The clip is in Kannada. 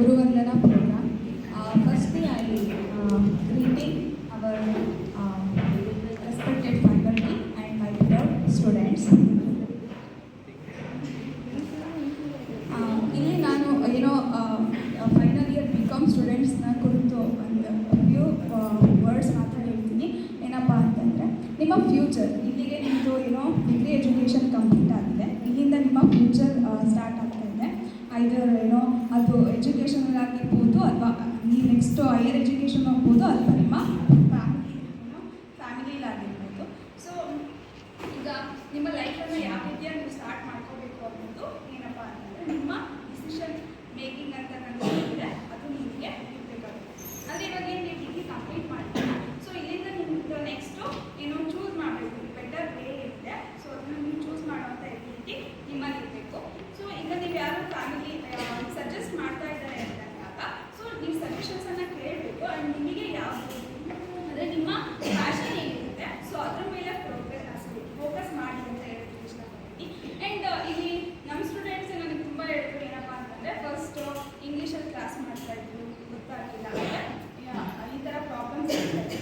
Guruvandana program. Firstly, I greeting our respected faculty and my beloved students. ಇಲ್ಲಿ ನಾನು ಫೈನಲ್ ಇಯರ್ BCom ಸ್ಟೂಡೆಂಟ್ಸ್ನ ಕುರಿತು ಒಂದು ಫ್ಯೂ ವರ್ಡ್ಸ್ ಮಾತ್ರ ಹೇಳ್ತೀನಿ. ಏನಪ್ಪ ಅಂತಂದರೆ, ನಿಮ್ಮ ಫ್ಯೂಚರ್ ಇಲ್ಲಿಗೆ ನಿಮ್ಮದು ಡಿಗ್ರಿ ಎಜುಕೇಷನ್ ಕಂಪ್ಲೀಟ್ ಆಗಿದೆ. ಇಲ್ಲಿಂದ ನಿಮ್ಮ ಫ್ಯೂಚರ್ ಸ್ಟಾರ್ಟ್ ಆಗ್ತಾ ಇದೆ. ಐದರ್ ಅದು ಎಜುಕೇಷನಲ್ಲಿ ಆಗಿರ್ಬೋದು, ಅಥವಾ ನೀವು ನೆಕ್ಸ್ಟು ಹೈಯರ್ ಎಜುಕೇಷನ್ ಹೋಗ್ಬೋದು, ಅಥವಾ ನಿಮ್ಮ ಫ್ಯಾಮಿಲಿಲಾಗಿರ್ಬೋದು. ಸೊ ಈಗ ನಿಮ್ಮ ಲೈಫನ್ನು ಯಾವ ರೀತಿಯಾಗಿ ನೀವು ಸ್ಟಾರ್ಟ್ ಮಾಡ್ಕೋಬೇಕು ಅನ್ನೋದು ಏನಪ್ಪ ಅಂತಂದರೆ, ನಿಮ್ಮ ಡಿಸಿಷನ್ ಮೇಕಿಂಗ್ ಅಂತಕ್ಕಂಥದ್ದಿದೆ, ಅದು ನಿಮಗೆ ಇರಬೇಕಾಗುತ್ತೆ. ಅಂದರೆ ಇವಾಗ ಏನು ನೀವು ಡಿಗ್ರಿ ಕಂಪ್ಲೀಟ್ ಮಾಡ್ತೀರಾ, ಸೊ ಇಲ್ಲಿಂದ ನಿಮ್ದು ನೆಕ್ಸ್ಟು ಚೂಸ್ ಮಾಡಬೇಕು. ಬೆಟರ್ ವೇ ಇರುತ್ತೆ, ಸೊ ಅದನ್ನು ನೀವು ಚೂಸ್ ಮಾಡುವಂಥ ಎಬಿಲಿಟಿ ನಿಮ್ಮಲ್ಲಿ ಇರಬೇಕು. ಸೊ ಈಗ ನೀವು ಯಾರು ಫ್ಯಾಮಿಲಿ ಸಜೆಸ್ಟ್ ಮಾಡ್ತಾ ಇದ್ದಾರೆ ಅಂತಂದಾಗ, ಸೊ ನೀವು ಸಜೆಷನ್ಸನ್ನು ಕೇಳಬೇಕು. ಆ್ಯಂಡ್ ನಿಮಗೆ ಯಾವುದು ಅಂದರೆ ನಿಮ್ಮ ಪ್ಯಾಷನ್ ಏನಿರುತ್ತೆ, ಸೊ ಅದ್ರ ಮೇಲೆ ಫೋಕಸ್ ಮಾಡಿ ಅಂತ ಹೇಳೋಕ್ಕೆ ಇಷ್ಟಪಡ್ತೀನಿ. ಆ್ಯಂಡ್ ಇಲ್ಲಿ ನಮ್ಮ ಸ್ಟೂಡೆಂಟ್ಸ್ ನನಗೆ ತುಂಬ ಹೇಳಿದ್ರು ಏನಪ್ಪ ಅಂತಂದರೆ, ಫಸ್ಟು ಇಂಗ್ಲೀಷಲ್ಲಿ ಕ್ಲಾಸ್ ಮಾಡ್ತಾಯಿದ್ರು, ಗೊತ್ತಾಗಿಲ್ಲ ಅಂದರೆ ಈ ಥರ ಪ್ರಾಬ್ಲಮ್ಸ್ ಇರ್ತದೆ.